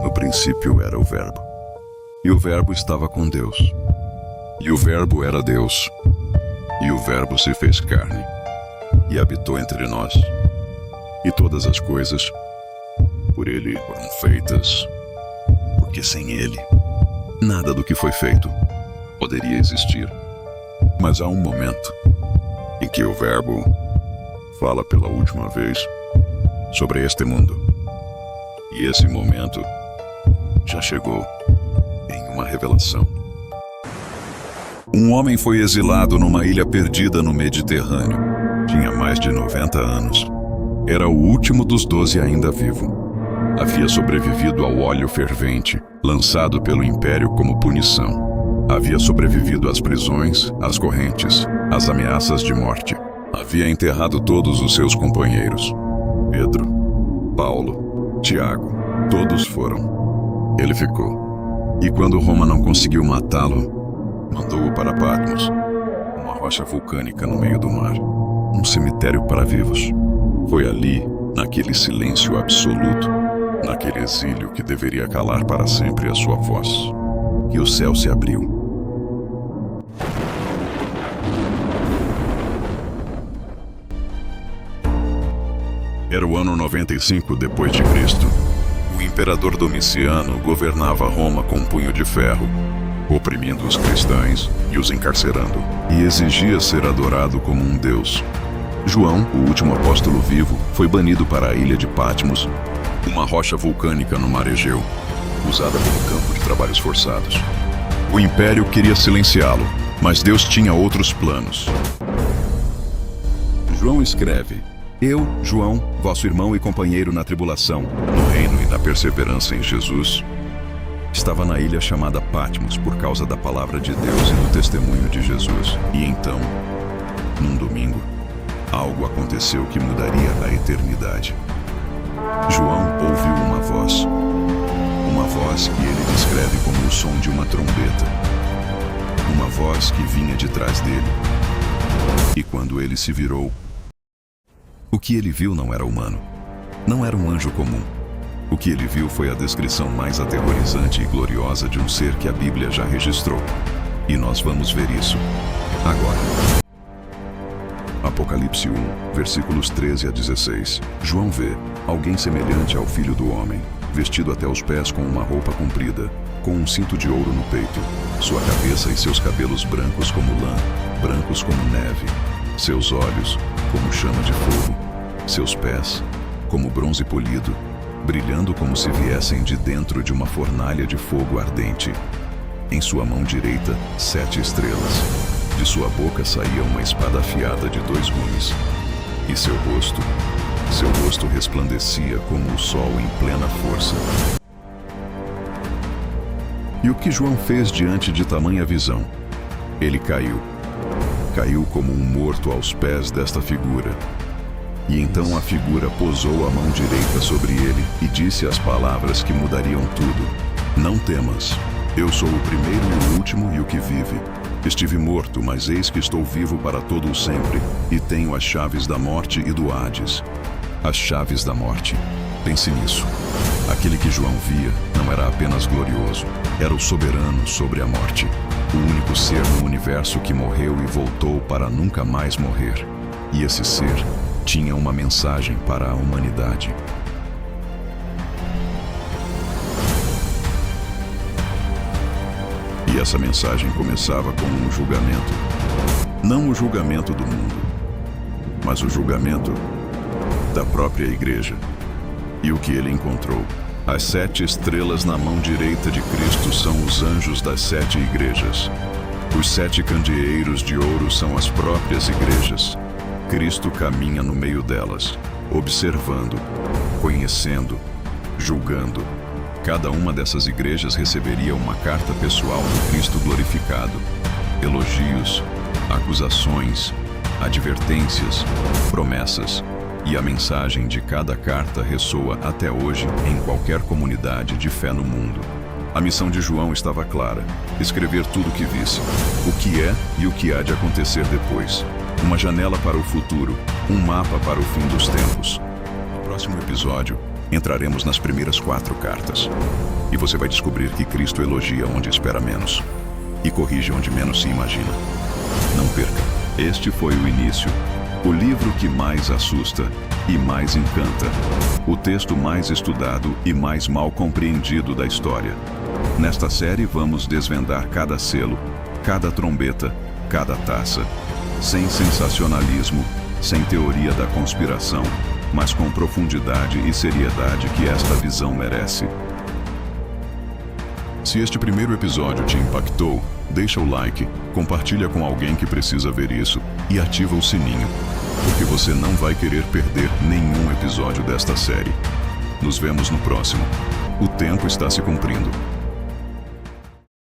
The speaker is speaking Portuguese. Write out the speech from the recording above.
No princípio era o Verbo, e o Verbo estava com Deus, e o Verbo era Deus, e o Verbo se fez carne, e habitou entre nós, e todas as coisas por ele foram feitas, porque sem ele, nada do que foi feito poderia existir. Mas há um momento em que o Verbo fala pela última vez sobre este mundo, e esse momento já chegou em uma revelação. Um homem foi exilado numa ilha perdida no Mediterrâneo. Tinha mais de 90 anos. Era o último dos 12 ainda vivo. Havia sobrevivido ao óleo fervente, lançado pelo Império como punição. Havia sobrevivido às prisões, às correntes, às ameaças de morte. Havia enterrado todos os seus companheiros. Pedro, Paulo, Tiago, todos foram. Ele ficou. E quando Roma não conseguiu matá-lo, mandou-o para Patmos, uma rocha vulcânica no meio do mar, um cemitério para vivos. Foi ali, naquele silêncio absoluto, naquele exílio que deveria calar para sempre a sua voz, que o céu se abriu. Era o ano 95 depois de Cristo. O imperador Domiciano governava Roma com um punho de ferro, oprimindo os cristãos e os encarcerando, e exigia ser adorado como um deus. João, o último apóstolo vivo, foi banido para a ilha de Patmos, uma rocha vulcânica no mar Egeu, usada como campo de trabalhos forçados. O império queria silenciá-lo, mas Deus tinha outros planos. João escreve: Eu, João, vosso irmão e companheiro na tribulação, no reino e na perseverança em Jesus, estava na ilha chamada Patmos por causa da palavra de Deus e do testemunho de Jesus. E então, num domingo, algo aconteceu que mudaria a eternidade. João ouviu uma voz que ele descreve como o som de uma trombeta, uma voz que vinha de trás dele. E quando ele se virou, o que ele viu não era humano, não era um anjo comum. O que ele viu foi a descrição mais aterrorizante e gloriosa de um ser que a Bíblia já registrou. E nós vamos ver isso agora. Apocalipse 1, versículos 13 a 16. João vê alguém semelhante ao Filho do Homem, vestido até os pés com uma roupa comprida, com um cinto de ouro no peito, sua cabeça e seus cabelos brancos como lã, brancos como neve, seus olhos como chama de fogo, seus pés como bronze polido, brilhando como se viessem de dentro de uma fornalha de fogo ardente. Em sua mão direita, 7 estrelas. De sua boca saía uma espada afiada de 2 gumes. E seu rosto resplandecia como o sol em plena força. E o que João fez diante de tamanha visão? Ele caiu. Caiu como um morto aos pés desta figura. E então a figura posou a mão direita sobre ele e disse as palavras que mudariam tudo. Não temas, eu sou o primeiro e o último e o que vive. Estive morto, mas eis que estou vivo para todo o sempre, e tenho as chaves da morte e do Hades. As chaves da morte. Pense nisso. Aquele que João via não era apenas glorioso, era o soberano sobre a morte. O único ser no universo que morreu e voltou para nunca mais morrer. E esse ser tinha uma mensagem para a humanidade. E essa mensagem começava com um julgamento. Não o julgamento do mundo, mas o julgamento da própria igreja. E o que ele encontrou? As 7 estrelas na mão direita de Cristo são os anjos das 7 igrejas. Os 7 candeeiros de ouro são as próprias igrejas. Cristo caminha no meio delas, observando, conhecendo, julgando. Cada uma dessas igrejas receberia uma carta pessoal do Cristo glorificado. Elogios, acusações, advertências, promessas. E a mensagem de cada carta ressoa até hoje em qualquer comunidade de fé no mundo. A missão de João estava clara: escrever tudo o que visse, o que é e o que há de acontecer depois. Uma janela para o futuro, um mapa para o fim dos tempos. próximo episódio, entraremos nas primeiras 4 cartas. E você vai descobrir que Cristo elogia onde espera menos e corrige onde menos se imagina. Não perca, este foi o início, o livro que mais assusta e mais encanta, o texto mais estudado e mais mal compreendido da história. Nesta série vamos desvendar cada selo, cada trombeta, cada taça, sem sensacionalismo, sem teoria da conspiração, mas com profundidade e seriedade que esta visão merece. Se este primeiro episódio te impactou, deixa o like, compartilha com alguém que precisa ver isso e ativa o sininho, porque você não vai querer perder nenhum episódio desta série. Nos vemos no próximo. O tempo está se cumprindo.